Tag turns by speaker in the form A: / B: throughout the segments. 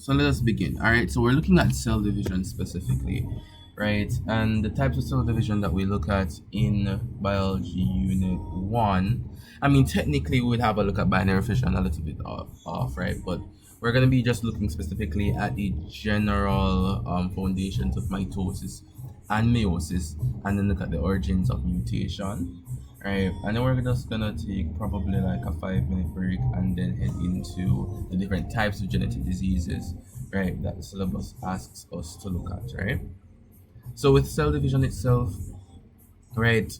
A: So let us begin. All right, so we're looking at cell division specifically, right? And the types of cell division that we look at in biology unit one. I mean, technically, we would have a look at binary fission a little bit off, right? But we're going to be just looking specifically at the general foundations of mitosis and meiosis, and then look at the origins of mutation, right? And then we're just gonna take probably like a 5 minute break and then head into the different types of genetic diseases, right? That the syllabus asks us to look at, right? So with cell division itself, right?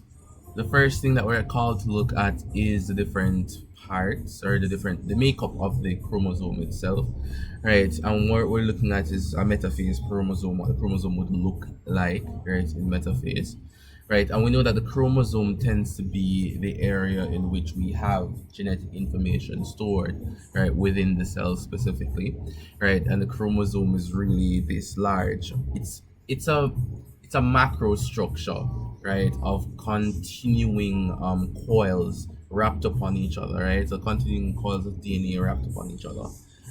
A: The first thing that we're called to look at is the different parts or the makeup of the chromosome itself, right? And what we're looking at is a metaphase chromosome, what the chromosome would look like, right, in metaphase, right? And we know that the chromosome tends to be the area in which we have genetic information stored, right, within the cell specifically, right? And the chromosome is really this large. It's a macro structure, right, of continuing coils wrapped upon each other, right? So continuing coils of DNA wrapped upon each other.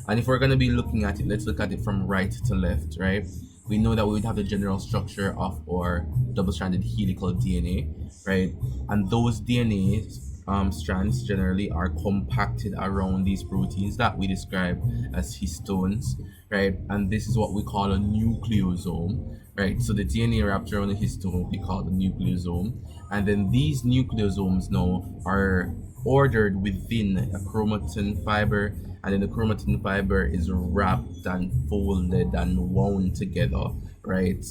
A: And if we're going to be looking at it, let's look at it from right to left, right? We know that we would have the general structure of our double-stranded helical DNA, right? And those DNA strands generally are compacted around these proteins that we describe as histones, right? And this is what we call a nucleosome, right? So the DNA wrapped around the histone we call the nucleosome, and then these nucleosomes now are ordered within a chromatin fiber, and then the chromatin fiber is wrapped and folded and wound together, right?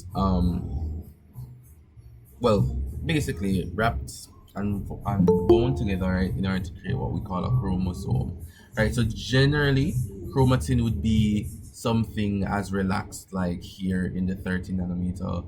A: Well, basically wrapped and wound together, right, in order to create what we call a chromosome, right? So generally, chromatin would be something as relaxed like here in the 30 nanometer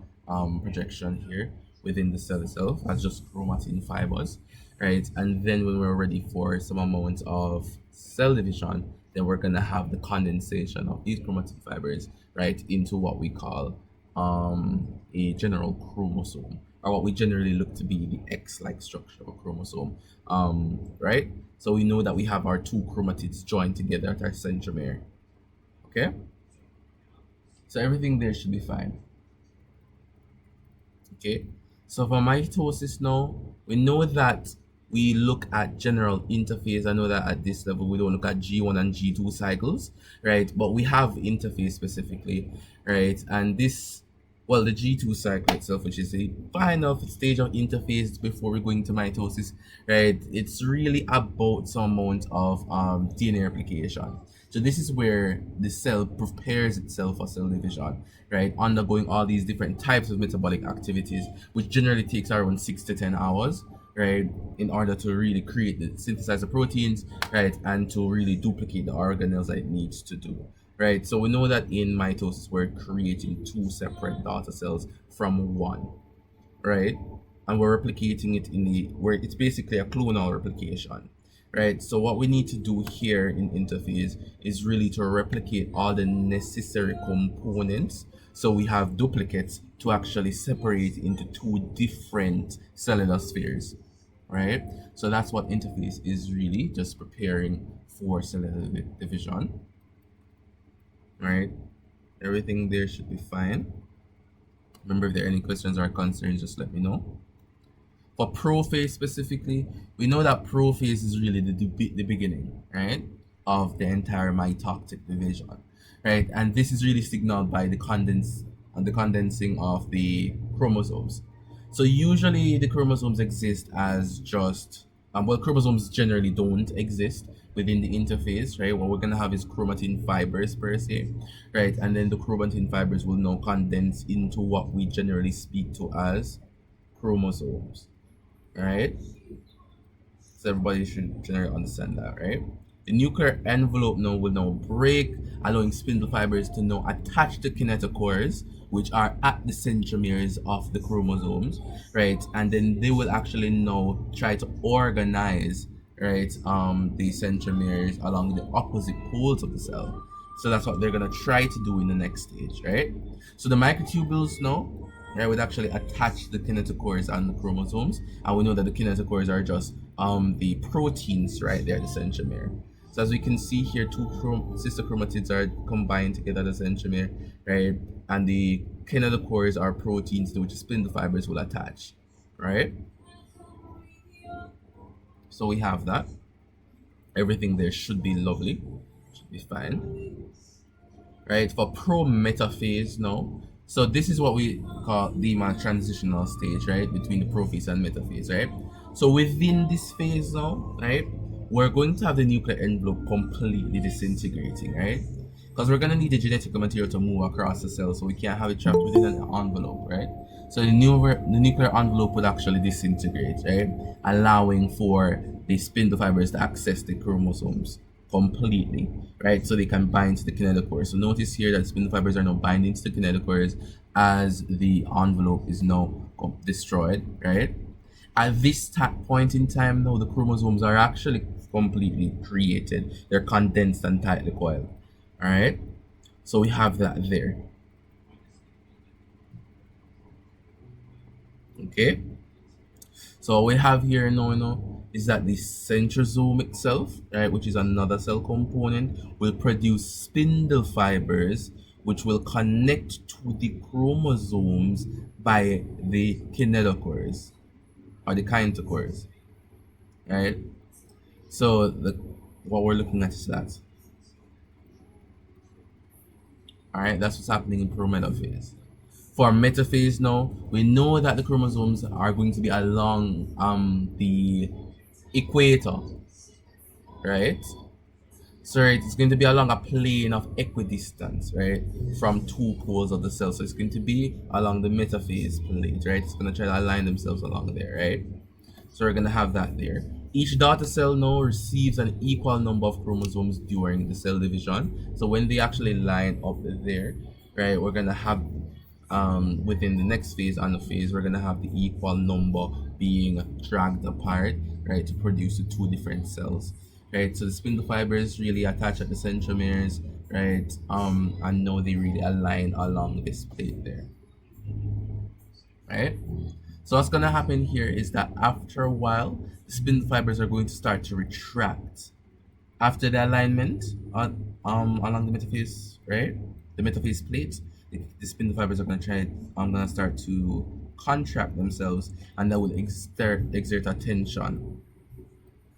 A: projection here within the cell itself as just chromatin fibers, right? And then when we're ready for some amount of cell division, then we're gonna have the condensation of these chromatin fibers, right, into what we call a general chromosome, or what we generally look to be the X-like structure of a chromosome, right? So we know that we have our two chromatids joined together at our centromere. Okay, so everything there should be fine. Okay, so for mitosis now, we know that we look at general interphase. I know that at this level we don't look at G1 and G2 cycles, right? But we have interphase specifically, right? And this, well, the G2 cycle itself, which is a final stage of interphase before we go into mitosis, right? It's really about some amount of DNA replication. So this is where the cell prepares itself for cell division, right? Undergoing all these different types of metabolic activities, which generally takes around 6 to 10 hours, right? In order to really synthesize the proteins, right? And to really duplicate the organelles that it needs to do, right? So we know that in mitosis, we're creating two separate daughter cells from one, right? And we're replicating it where it's basically a clonal replication, right? So what we need to do here in interphase is really to replicate all the necessary components. So we have duplicates to actually separate into two different cellular spheres, right? So that's what interphase is really, just preparing for cellular division, right? Everything there should be fine. Remember, if there are any questions or concerns, just let me know. For prophase specifically, we know that prophase is really the beginning, right, of the entire mitotic division, right? And this is really signaled by the condensing of the chromosomes. So usually the chromosomes exist as just well, chromosomes generally don't exist within the interphase, right? What we're gonna have is chromatin fibers per se, right? And then the chromatin fibers will now condense into what we generally speak to as chromosomes, right? So everybody should generally understand that, right? The nuclear envelope now will now break, allowing spindle fibers to now attach to kinetochores, which are at the centromeres of the chromosomes, right? And then they will actually now try to organize, right, the centromeres along the opposite poles of the cell. So that's what they're gonna try to do in the next stage, right? So the microtubules now, right, would actually attach the kinetochores and the chromosomes, and we know that the kinetochores are just the proteins right there, the centromere. So as we can see here, two sister chromatids are combined together at the centromere, right? And the kinetochores are proteins to which spindle fibers will attach, right? So we have that. Everything there should be lovely, should be fine, right? For pro-metaphase now, so this is what we call the transitional stage, right, between the prophase and metaphase, right? So within this phase now, right, we're going to have the nuclear envelope completely disintegrating, right? Because we're going to need the genetic material to move across the cell, so we can't have it trapped within an envelope, right? So the nuclear envelope would actually disintegrate, right, allowing for the spindle fibers to access the chromosomes completely, right? So they can bind to the kinetochore. So notice here that spindle fibers are now binding to the kinetochores as the envelope is now destroyed, right? At this point in time, now the chromosomes are actually completely created. They're condensed and tightly coiled, all right? So we have that there, okay? So what we have here now, is that the centrosome itself, right, which is another cell component, will produce spindle fibers which will connect to the chromosomes by the kinetochores or the kinetochores, right? So what we're looking at is that. All right, that's what's happening in prometaphase. For metaphase now, we know that the chromosomes are going to be along the equator, right? So right, it's going to be along a plane of equidistance, right, from two poles of the cell. So it's going to be along the metaphase plate, right? It's going to try to align themselves along there, right? So we're going to have that there. Each daughter cell now receives an equal number of chromosomes during the cell division. So when they actually line up there, right, we're going to have within the next phase and the phase, we're going to have the equal number being dragged apart, right, to produce the two different cells, right? So the spindle fibers really attach at the centromeres, right, and now they really align along this plate there, right? So what's going to happen here is that after a while, the spindle fibers are going to start to retract after the alignment on along the metaphase, right? The metaphase plate, the spindle fibers are going to try. I'm going to start to contract themselves, and that will exert a tension,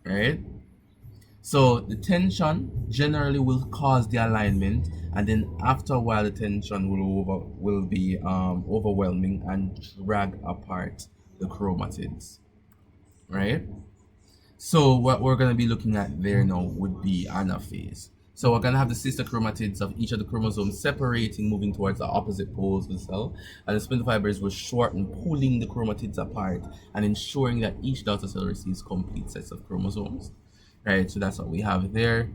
A: right? So the tension generally will cause the alignment, and then after a while, the tension will be overwhelming and drag apart the chromatids, right? So what we're going to be looking at there now would be anaphase. So we're going to have the sister chromatids of each of the chromosomes separating, moving towards the opposite poles of the cell, and the spindle fibers will shorten, pulling the chromatids apart and ensuring that each daughter cell receives complete sets of chromosomes. Right, so that's what we have there.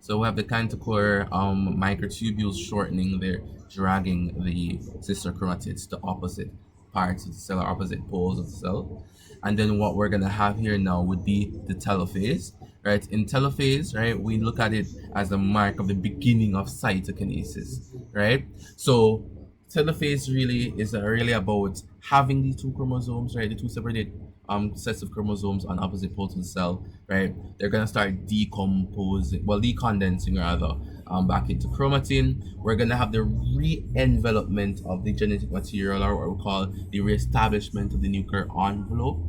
A: So we have the kinetochore microtubules shortening there, dragging the sister chromatids to opposite parts of the cell or opposite poles of the cell. And then what we're gonna have here now would be the telophase, right? In telophase, right, we look at it as a mark of the beginning of cytokinesis, right? So telophase really is really about having these two chromosomes, right? The two separated sets of chromosomes on opposite poles of the cell, right? They're gonna start decondensing rather, back into chromatin. We're gonna have the re-envelopment of the genetic material, or what we call the re-establishment of the nuclear envelope,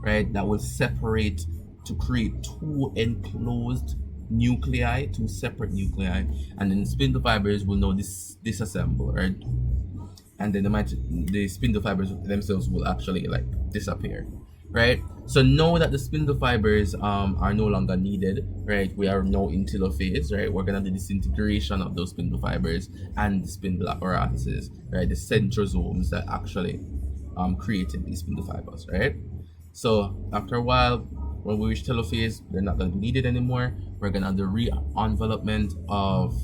A: right? That will separate to create two enclosed nuclei, two separate nuclei, and then the spindle fibers will now disassemble, right? And then the spindle fibers themselves will actually like disappear, right? So know that the spindle fibers are no longer needed, right? We are now in telophase, right? We're gonna have the disintegration of those spindle fibers and the spindle apparatuses, right? The centrosomes that actually created these spindle fibers, right? So after a while, when we reach telophase, they're not gonna be needed anymore. We're gonna have the re-envelopment of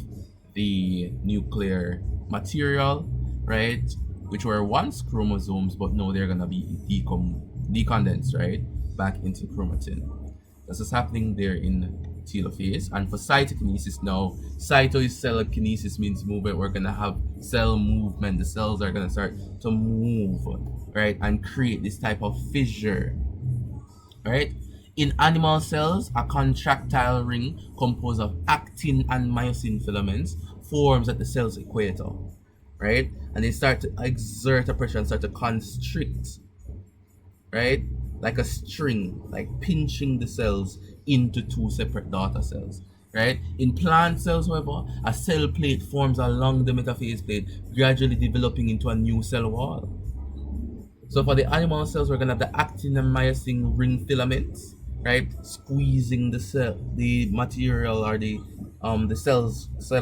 A: the nuclear material, right? Which were once chromosomes, but now they're gonna be decondensed, right? Back into chromatin. That's what's happening there in telophase. And for cytokinesis now, cyto is cell kinesis means movement. We're gonna have cell movement. The cells are gonna start to move, right? And create this type of fissure, right? In animal cells, a contractile ring composed of actin and myosin filaments forms at the cell's equator, right? And they start to exert a pressure and start to constrict, right? Like a string, like pinching the cells into two separate daughter cells, right? In plant cells, however, a cell plate forms along the metaphase plate, gradually developing into a new cell wall. So for the animal cells, we're gonna have the actin and myosin ring filaments, right, squeezing the cell, the material or the cell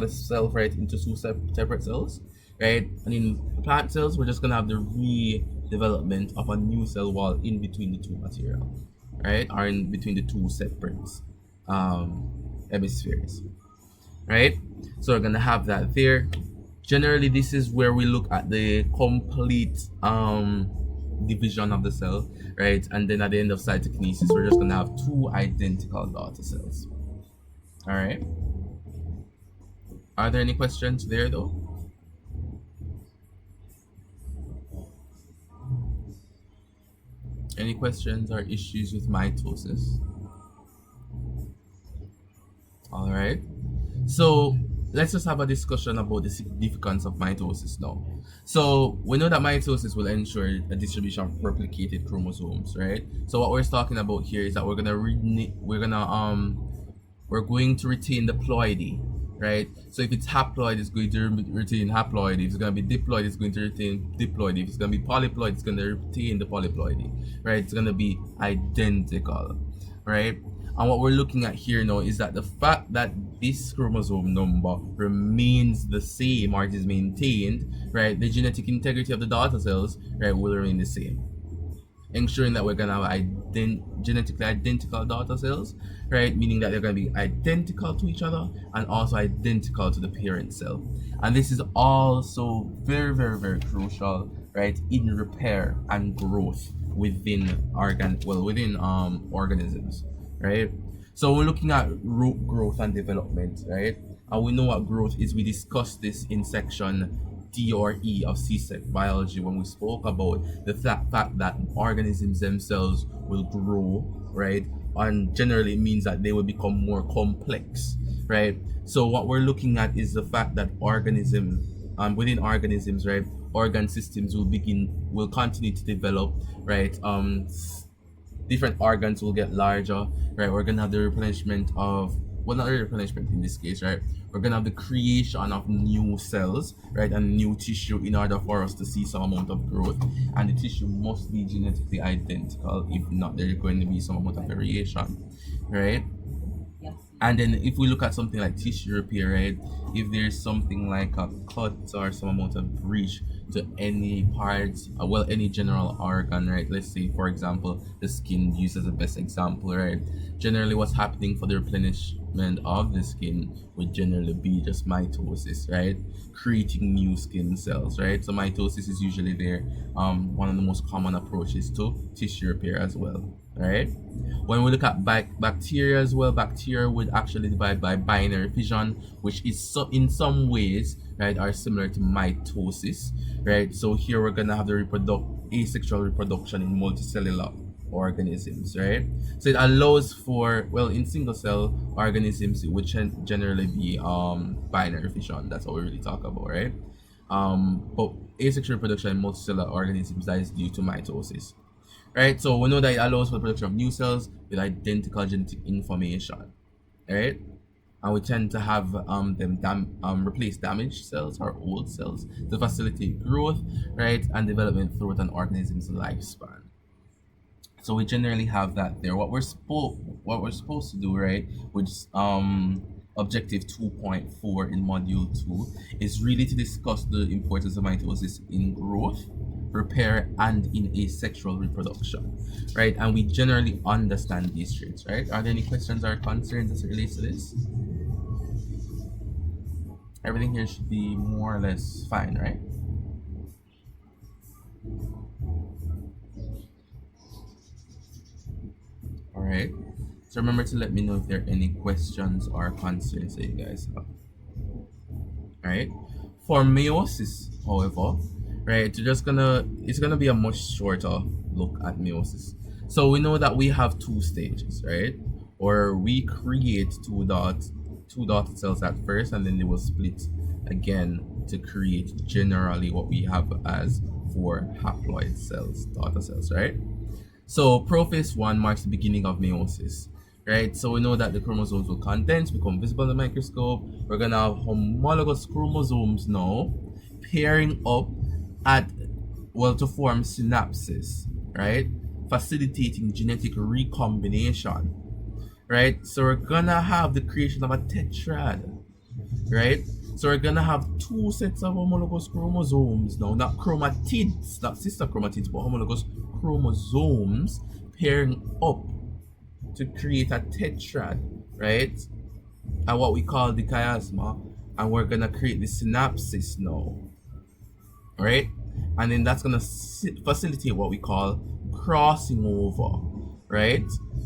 A: itself, right, into two separate cells, right. And in plant cells, we're just gonna have the redevelopment of a new cell wall in between the two material, right, or in between the two separate um, hemispheres, right? So we're gonna have that there. Generally, this is where we look at the complete division of the cell, right? And then at the end of cytokinesis, we're just gonna have two identical daughter cells. All right. Are there any questions there though? Any questions or issues with mitosis? All right. So let's just have a discussion about the significance of mitosis now. So we know that mitosis will ensure a distribution of replicated chromosomes, right? So what we're talking about here is that we're going to retain the ploidy, right? So if it's haploid, it's going to retain haploid. If it's going to be diploid, it's going to retain diploid. If it's going to be polyploid, it's going to retain the polyploidy, right? It's going to be identical, right? And what we're looking at here now is that the fact that this chromosome number remains the same or it is maintained, right? The genetic integrity of the daughter cells, right, will remain the same, ensuring that we're gonna have genetically identical daughter cells, right? Meaning that they're gonna be identical to each other and also identical to the parent cell. And this is also very, very, very crucial, right, in repair and growth within organisms, right? So we're looking at root growth and development, right? And we know what growth is. We discussed this in section D or E of C-Sec biology when we spoke about the fact that organisms themselves will grow, right? And generally it means that they will become more complex, right? So what we're looking at is the fact that within organisms, right, organ systems will continue to develop, right? Different organs will get larger, right? We're gonna have the replenishment of, well, not really replenishment in this case, right? We're gonna have the creation of new cells, right, and new tissue in order for us to see some amount of growth. And the tissue must be genetically identical. If not, there's going to be some amount of variation, right? And then if we look at something like tissue repair, right, if there's something like a cut or some amount of breach to any parts, any general organ, right? Let's say, for example, the skin, used as the best example, right? Generally, what's happening for the replenishment of the skin would generally be just mitosis, right? Creating new skin cells, right? So mitosis is usually there. One of the most common approaches to tissue repair as well, right? When we look at bacteria as well, bacteria would actually divide by binary fission, which is in some ways, right, are similar to mitosis, right? So here we're gonna have the asexual reproduction in multicellular organisms, right? So it allows for, in single cell organisms it would generally be binary fission. That's what we really talk about, right? But asexual reproduction in multicellular organisms, that is due to mitosis. Right, so we know that it allows for the production of new cells with identical genetic information, right? And we tend to have replace damaged cells or old cells to facilitate growth, right, and development throughout an organism's lifespan. So we generally have that there. What we're supposed to do, right, which objective 2.4 in module 2 is really to discuss the importance of mitosis in growth, repair, and in asexual reproduction, right? And we generally understand these traits, right? Are there any questions or concerns as it relates to this? Everything here should be more or less fine, right? All right. So remember to let me know if there are any questions or concerns that you guys have. All right. For meiosis, however, right, it's gonna be a much shorter look at meiosis. So we know that we have two stages, right? Or we create two daughter cells at first, and then they will split again to create generally what we have as four haploid cells, daughter cells, right? So prophase 1 marks the beginning of meiosis, right? So we know that the chromosomes will condense, become visible in the microscope. We're gonna have homologous chromosomes now pairing up at to form synapses, right? Facilitating genetic recombination, right? So we're gonna have the creation of a tetrad, right? So we're gonna have two sets of homologous chromosomes now, not chromatids, not sister chromatids, but homologous chromosomes pairing up to create a tetrad, right? And what we call the chiasma, and we're gonna create the synapsis now, right? And then that's gonna facilitate what we call crossing over, right?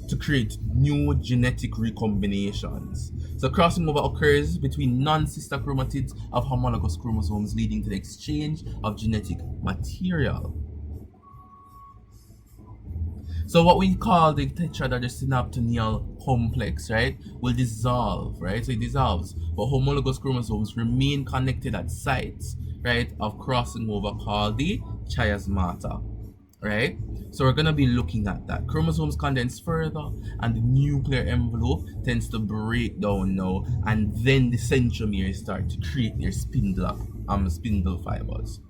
A: To create new genetic recombinations. So crossing over occurs between non-sister chromatids of homologous chromosomes, leading to the exchange of genetic material. So what we call the tetrad or the synaptonial complex, right, will dissolve, right? So it dissolves, but homologous chromosomes remain connected at sites, right, of crossing over called the chiasmata, right? So we're gonna be looking at that. Chromosomes condense further, and the nuclear envelope tends to break down now, and then the centromeres start to create their spindle fibers,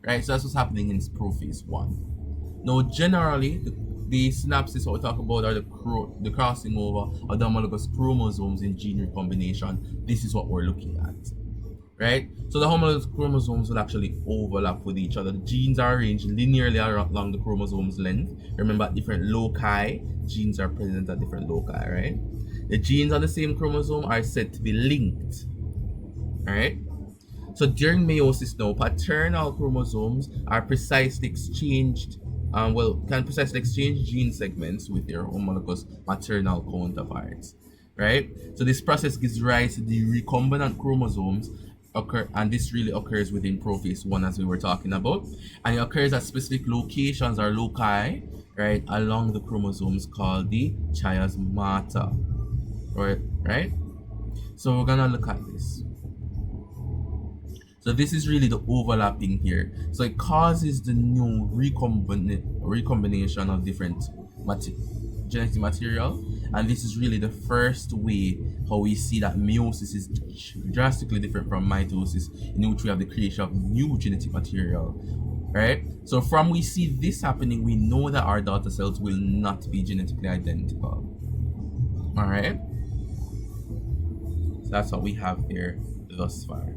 A: right? So that's what's happening in prophase 1. Now, generally, the synapses what we talk about are the crossing over of the homologous chromosomes in gene recombination. This is what we're looking at, right? So the homologous chromosomes will actually overlap with each other. The genes are arranged linearly along the chromosome's length. Remember, at different loci, genes are present at different loci, right? The genes on the same chromosome are said to be linked, right? So during meiosis now, paternal chromosomes are precisely exchanged can precisely exchange gene segments with their homologous maternal counterparts, right? So this process gives rise to the recombinant chromosomes and this really occurs within prophase 1 as we were talking about, and it occurs at specific locations or loci, right, along the chromosomes called the chiasmata, right? So we're gonna look at this. So this is really the overlapping here. So it causes the new recombination of different genetic material, and this is really the first way how we see that meiosis is drastically different from mitosis, in which we have the creation of new genetic material, right? So from we see this happening, we know that our daughter cells will not be genetically identical. All right, so that's what we have there thus far.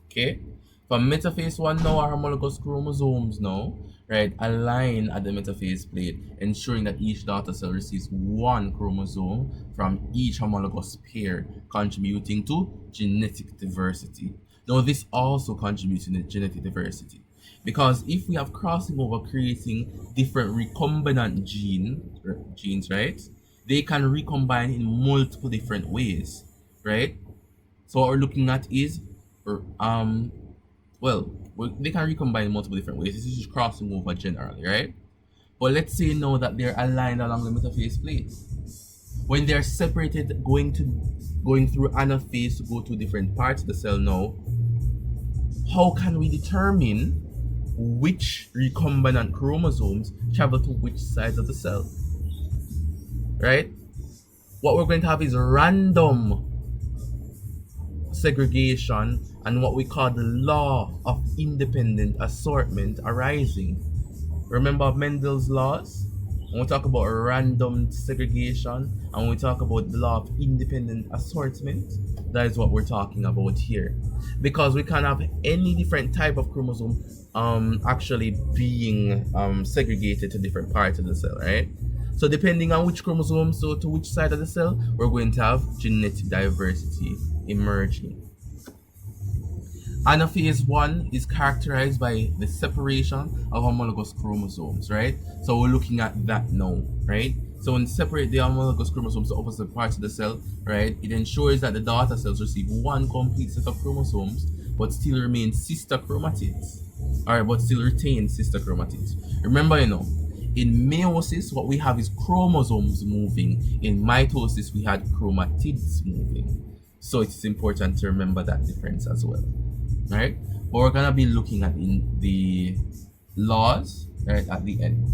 A: Okay, from metaphase 1 now, our homologous chromosomes now, right, align at the metaphase plate, ensuring that each daughter cell receives one chromosome from each homologous pair, contributing to genetic diversity. Now, this also contributes to the genetic diversity, because if we have crossing over creating different recombinant genes, right, they can recombine in multiple different ways, right? So what we're looking at is they can recombine in multiple different ways. This is just crossing over generally, right? But let's say now that they're aligned along the metaphase plate. When they're separated, going through anaphase to go to different parts of the cell now, how can we determine which recombinant chromosomes travel to which sides of the cell? Right? What we're going to have is random segregation and what we call the law of independent assortment arising. Remember Mendel's laws? When we talk about random segregation and when we talk about the law of independent assortment, that is what we're talking about here. Because we can have any different type of chromosome actually being segregated to different parts of the cell, right? So depending on which chromosome, so to which side of the cell, we're going to have genetic diversity emerging. Anaphase 1 is characterized by the separation of homologous chromosomes, right? So we're looking at that now, right? So when you separate the homologous chromosomes to opposite parts of the cell, right, it ensures that the daughter cells receive one complete set of chromosomes, but still remain sister chromatids, Alright, but still retain sister chromatids. Remember, in meiosis, what we have is chromosomes moving. In mitosis, we had chromatids moving. So it's important to remember that difference as well. Right? But we're gonna be looking at in the laws right at the end.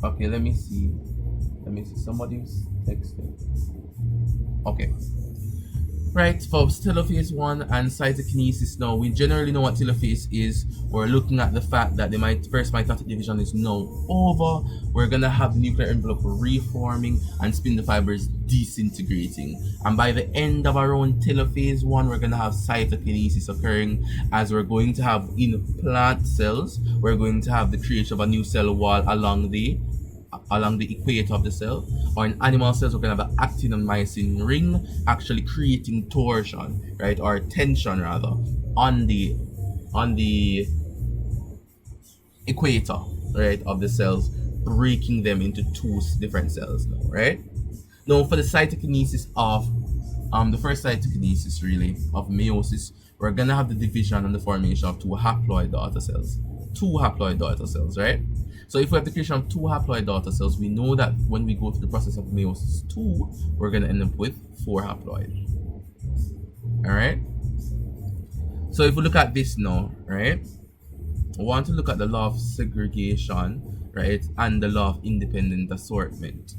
A: Okay, let me see. Somebody's texting. Okay. Right, for telophase 1 and cytokinesis now, we generally know what telophase is. We're looking at the fact that the first mitotic division is now over. We're going to have the nuclear envelope reforming and spindle fibers disintegrating. And by the end of around telophase 1, we're going to have cytokinesis occurring, as we're going to have in plant cells, we're going to have the creation of a new cell wall along the equator of the cell, or in animal cells we're going to have an actin and myosin ring actually creating torsion, right, or tension rather, on the equator, right, of the cells, breaking them into two different cells now, right? Now for the cytokinesis of the first cytokinesis really of meiosis, we're gonna have the division and the formation of two haploid daughter cells, right? So if we have the creation of two haploid daughter cells, we know that when we go through the process of meiosis 2, we're going to end up with 4 haploid. Alright? So if we look at this now, right, I want to look at the law of segregation, right, and the law of independent assortment.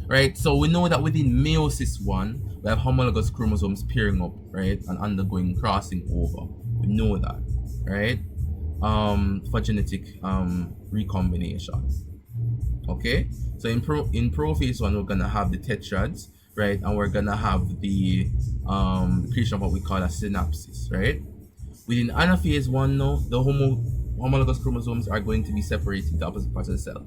A: Right? So we know that within meiosis 1, we have homologous chromosomes pairing up, right, and undergoing crossing over. We know that, right? For genetic recombination. Okay, so in prophase 1, we're gonna have the tetrads, right, and we're gonna have the creation of what we call a synapsis, right? Within anaphase 1 now, the homologous chromosomes are going to be separated to opposite parts of the cell.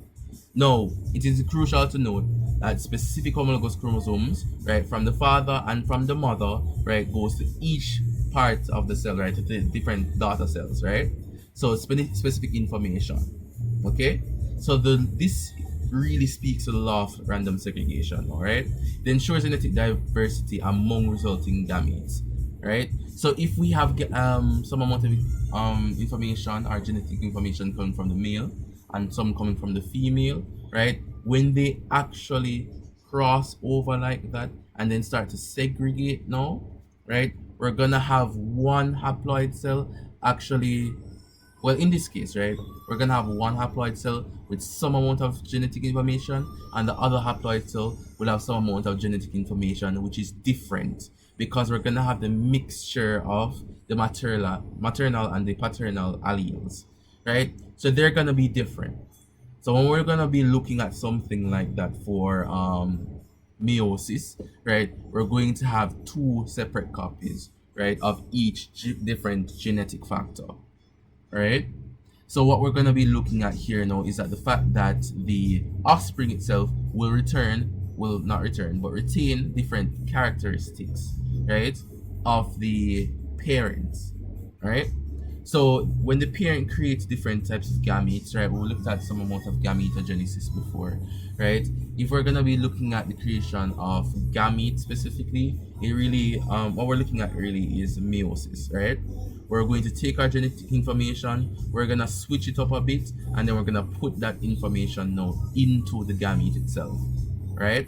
A: Now, it is crucial to note that specific homologous chromosomes, right, from the father and from the mother, right, goes to each part of the cell, right, to the different daughter cells, right? So specific information. Okay, so this really speaks to the law of random segregation. All right, it ensures genetic diversity among resulting gametes. Right, so if we have some amount of information or genetic information coming from the male and some coming from the female, right, when they actually cross over like that and then start to segregate now, right, we're gonna have one haploid cell actually. Well, in this case, right, we're gonna have one haploid cell with some amount of genetic information, and the other haploid cell will have some amount of genetic information which is different, because we're gonna have the mixture of the maternal and the paternal alleles, right? So they're gonna be different. So when we're gonna be looking at something like that for meiosis, right, we're going to have two separate copies, right, of each different genetic factor. Right? So what we're going to be looking at here now is that the fact that the offspring itself will not return, but retain different characteristics, right, of the parents, right? So when the parent creates different types of gametes, right, we looked at some amount of gametogenesis before, right? If we're going to be looking at the creation of gametes specifically, it really, what we're looking at really is meiosis, right? We're going to take our genetic information, we're going to switch it up a bit, and then we're going to put that information now into the gamete itself, right?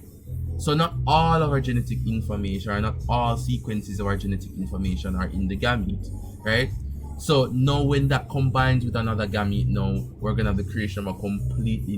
A: So not all of our genetic information, or not all sequences of our genetic information are in the gamete, right? So now when that combines with another gamete, now we're going to have the creation of a completely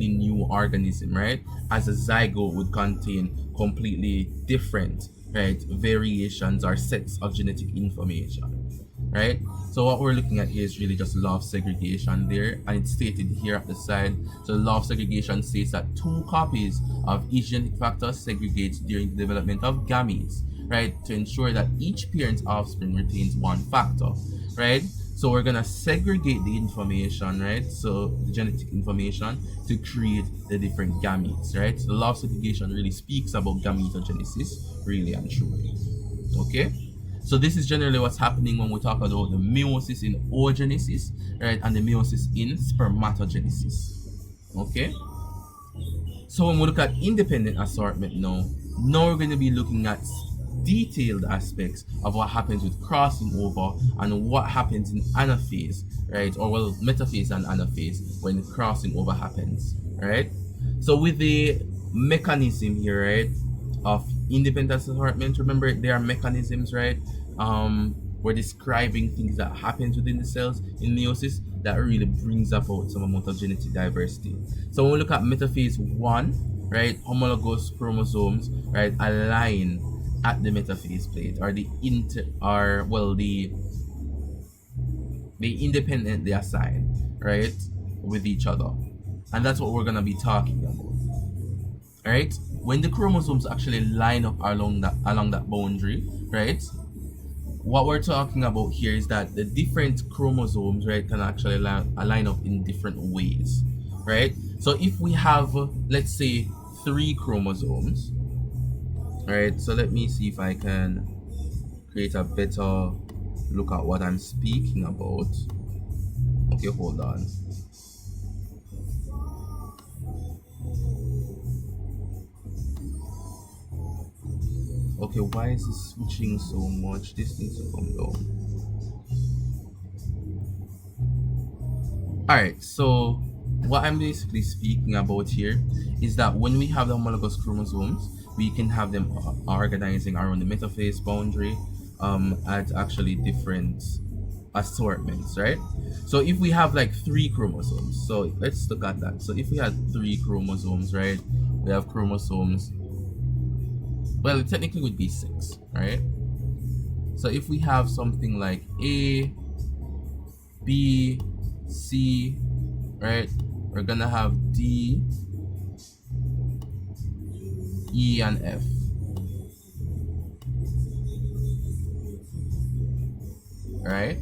A: new organism, right? As a zygote would contain completely different, right, variations or sets of genetic information, right? So what we're looking at here is really just law of segregation there, and it's stated here at the side. So the law of segregation states that two copies of each genetic factor segregates during the development of gametes, right, to ensure that each parent's offspring retains one factor, right? So we're gonna segregate the information, right? So the genetic information to create the different gametes, right? So the law of segregation really speaks about gametogenesis, really and truly. Okay? So this is generally what's happening when we talk about the meiosis in oogenesis, right? And the meiosis in spermatogenesis. Okay? So when we look at independent assortment now we're going to be looking at detailed aspects of what happens with crossing over and what happens in anaphase, right? Or well, metaphase and anaphase when crossing over happens, right? So with the mechanism here, right, of independent assortment, remember there are mechanisms, right? We're describing things that happens within the cells in meiosis that really brings about some amount of genetic diversity. So when we look at metaphase 1, right, homologous chromosomes, right, align at the metaphase plate, or the they independently assign, right, with each other. And that's what we're gonna be talking about. Right? When the chromosomes actually line up along that boundary, right? What we're talking about here is that the different chromosomes, right, can actually line up in different ways, right? So if we have, let's say, 3 chromosomes, right? So let me see if I can create a better look at what I'm speaking about. Okay, hold on. Okay, why is this switching so much? This needs to come down. Alright, so what I'm basically speaking about here is that when we have the homologous chromosomes, we can have them organizing around the metaphase boundary at actually different assortments, right? So if we have like 3 chromosomes, so let's look at that. So if we had 3 chromosomes, right, we have chromosomes, well, it technically would be 6, right? So if we have something like A, B, C, right, we're gonna have D, E, and F. Right?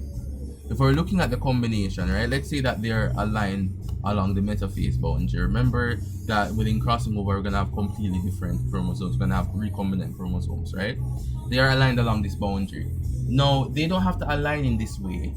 A: If we're looking at the combination, right, let's say that they're aligned along the metaphase boundary. Remember that within crossing over, we're gonna have completely different chromosomes. We're gonna have recombinant chromosomes, right? They are aligned along this boundary. Now, they don't have to align in this way.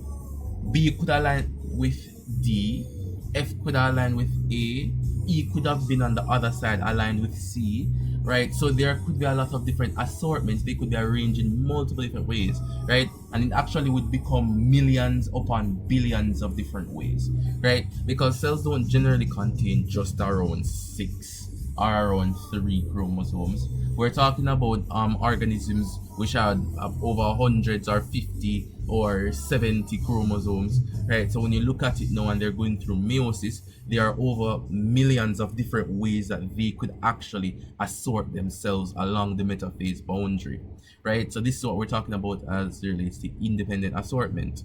A: B could align with D, F could align with A, E could have been on the other side aligned with C, right? So there could be a lot of different assortments. They could be arranged in multiple different ways, right? And it actually would become millions upon billions of different ways, right? Because cells don't generally contain just around 6 or around 3 chromosomes. We're talking about organisms which have over hundreds or 50 or 70 chromosomes, right? So when you look at it now and they're going through meiosis, there are over millions of different ways that they could actually assort themselves along the metaphase boundary, right? So this is what we're talking about as it relates to independent assortment.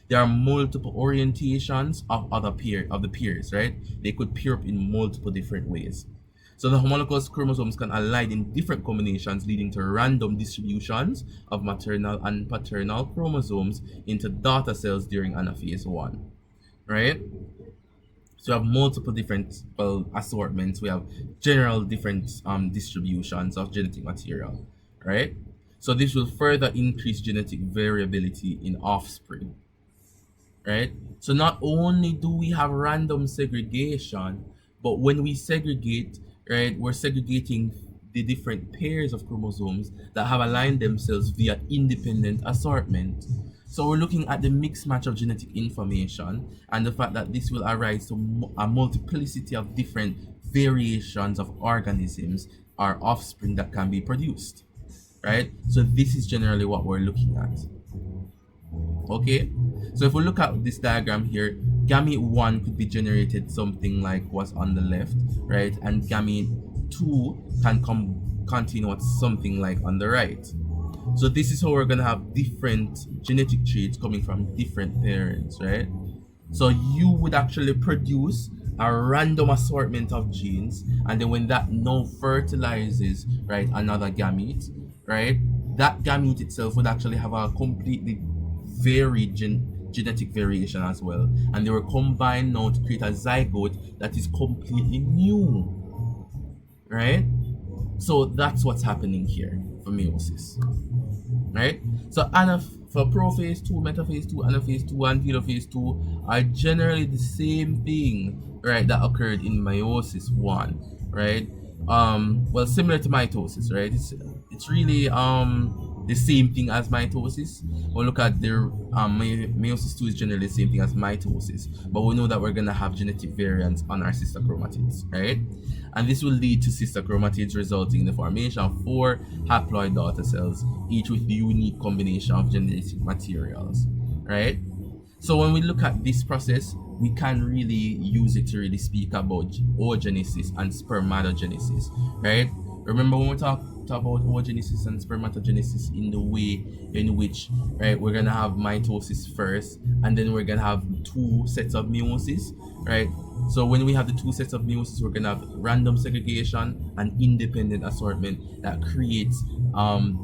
A: There are multiple orientations of the pairs, right? They could pair up in multiple different ways. So the homologous chromosomes can align in different combinations, leading to random distributions of maternal and paternal chromosomes into daughter cells during anaphase 1, right? So we have multiple different assortments. We have general different distributions of genetic material, right? So this will further increase genetic variability in offspring, right? So not only do we have random segregation, but when we segregate, right, we're segregating the different pairs of chromosomes that have aligned themselves via independent assortment. So we're looking at the mixed match of genetic information and the fact that this will arise to a multiplicity of different variations of organisms or offspring that can be produced, right? So this is generally what we're looking at. Okay, so if we look at this diagram here, gamete 1 could be generated something like what's on the left, right? And gamete 2 can continue what's something like on the right. So this is how we're gonna have different genetic traits coming from different parents, right? So you would actually produce a random assortment of genes, and then when that now fertilizes, right, another gamete, right, that gamete itself would actually have a completely varied genetic variation as well, and they were combined now to create a zygote that is completely new, right? So that's what's happening here for meiosis, right? So for prophase 2, metaphase 2, anaphase 2, and telophase 2 are generally the same thing, right, that occurred in meiosis 1, right? well, similar to mitosis, right? It's really the same thing as mitosis. We'll look at the meiosis 2 is generally the same thing as mitosis, but we know that we're gonna have genetic variants on our sister chromatids, right? And this will lead to sister chromatids, resulting in the formation of four haploid daughter cells, each with unique combination of genetic materials, right? So when we look at this process, we can really use it to really speak about oogenesis and spermatogenesis, right? Remember when we talk about oogenesis and spermatogenesis in the way in which, right, we're gonna have mitosis first, and then we're gonna have two sets of meiosis, right? So when we have the two sets of meiosis, we're gonna have random segregation and independent assortment that creates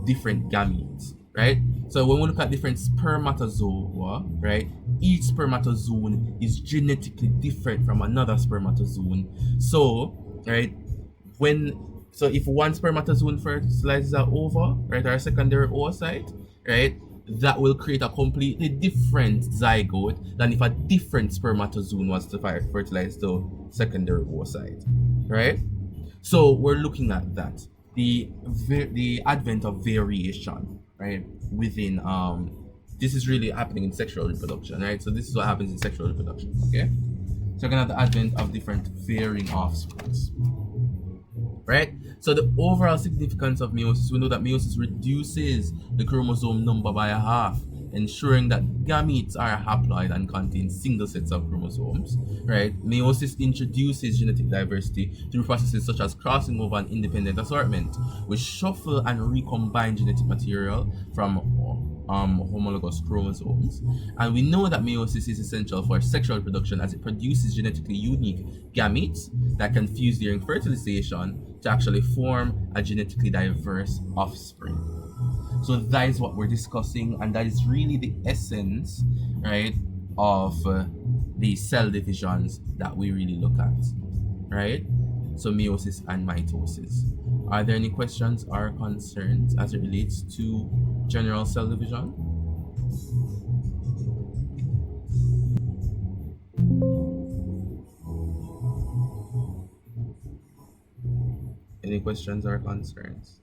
A: different gametes, right? So when we look at different spermatozoa, right, each spermatozoon is genetically different from another spermatozoon. So, right, when so if one spermatozoon fertilizes an ova, right, or a secondary oocyte, right, that will create a completely different zygote than if a different spermatozoon was to fertilize the secondary oocyte, right? So we're looking at that, the advent of variation, right, within this is really happening in sexual reproduction, right? So this is what happens in sexual reproduction, okay? So we're gonna have the advent of different varying offsprings, right? So the overall significance of meiosis, we know that meiosis reduces the chromosome number by a half, ensuring that gametes are haploid and contain single sets of chromosomes, right? Meiosis introduces genetic diversity through processes such as crossing over and independent assortment, which shuffle and recombine genetic material from homologous chromosomes. And we know that meiosis is essential for sexual reproduction as it produces genetically unique gametes that can fuse during fertilization to actually form a genetically diverse offspring. So that is what we're discussing, and that is really the essence, right, of the cell divisions that we really look at, right? So meiosis and mitosis. Are there any questions or concerns as it relates to general cell division? Any questions or concerns?